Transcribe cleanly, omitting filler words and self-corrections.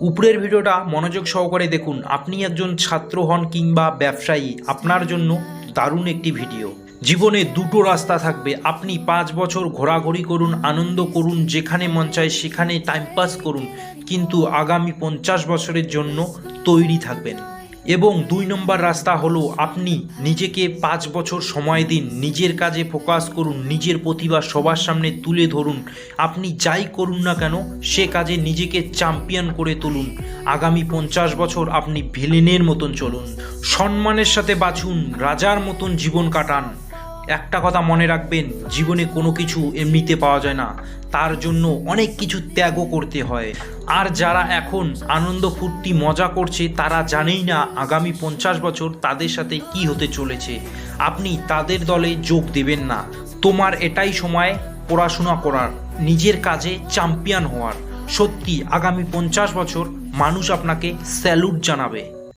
উপরের ভিডিওটা মনোযোগ সহকারে দেখুন। আপনি একজন ছাত্র হন কিংবা ব্যবসায়ী, আপনার জন্য দারুণ একটি ভিডিও। জীবনে দুটো রাস্তা থাকবে। আপনি 5 বছর ঘোরাঘুরি করুন, আনন্দ করুন, যেখানে মন চায় সেখানে টাইম পাস করুন, কিন্তু আগামী 50 বছরের জন্য তৈরি থাকবেন। এবং 2 নম্বর রাস্তা হলো আপনি নিজেকে 5 বছর সময় দিন, নিজের কাজে ফোকাস করুন, নিজের প্রতিভা সবার সামনে তুলে ধরুন। আপনি যাই করুন না কেন সে কাজে নিজেকে চ্যাম্পিয়ন করে তুলুন। আগামী 50 বছর আপনি ভিলেনের মতন চলুন, সম্মানের সাথে বাঁচুন, রাজার মতন জীবন কাটান। একটা কথা মনে রাখবেন, জীবনে কোনো কিছু এমনিতে পাওয়া যায় না, তার জন্য অনেক কিছু ত্যাগও করতে হয়। আর যারা এখন আনন্দ ফুর্তি মজা করছে তারা জানেই না আগামী 50 বছর তাদের সাথে কি হতে চলেছে। আপনি তাদের দলে যোগ দেবেন না। তোমার এটাই সময় পড়াশোনা করার, নিজের কাজে চ্যাম্পিয়ন হওয়ার। সত্যি আগামী 50 বছর মানুষ আপনাকে স্যালুট জানাবে।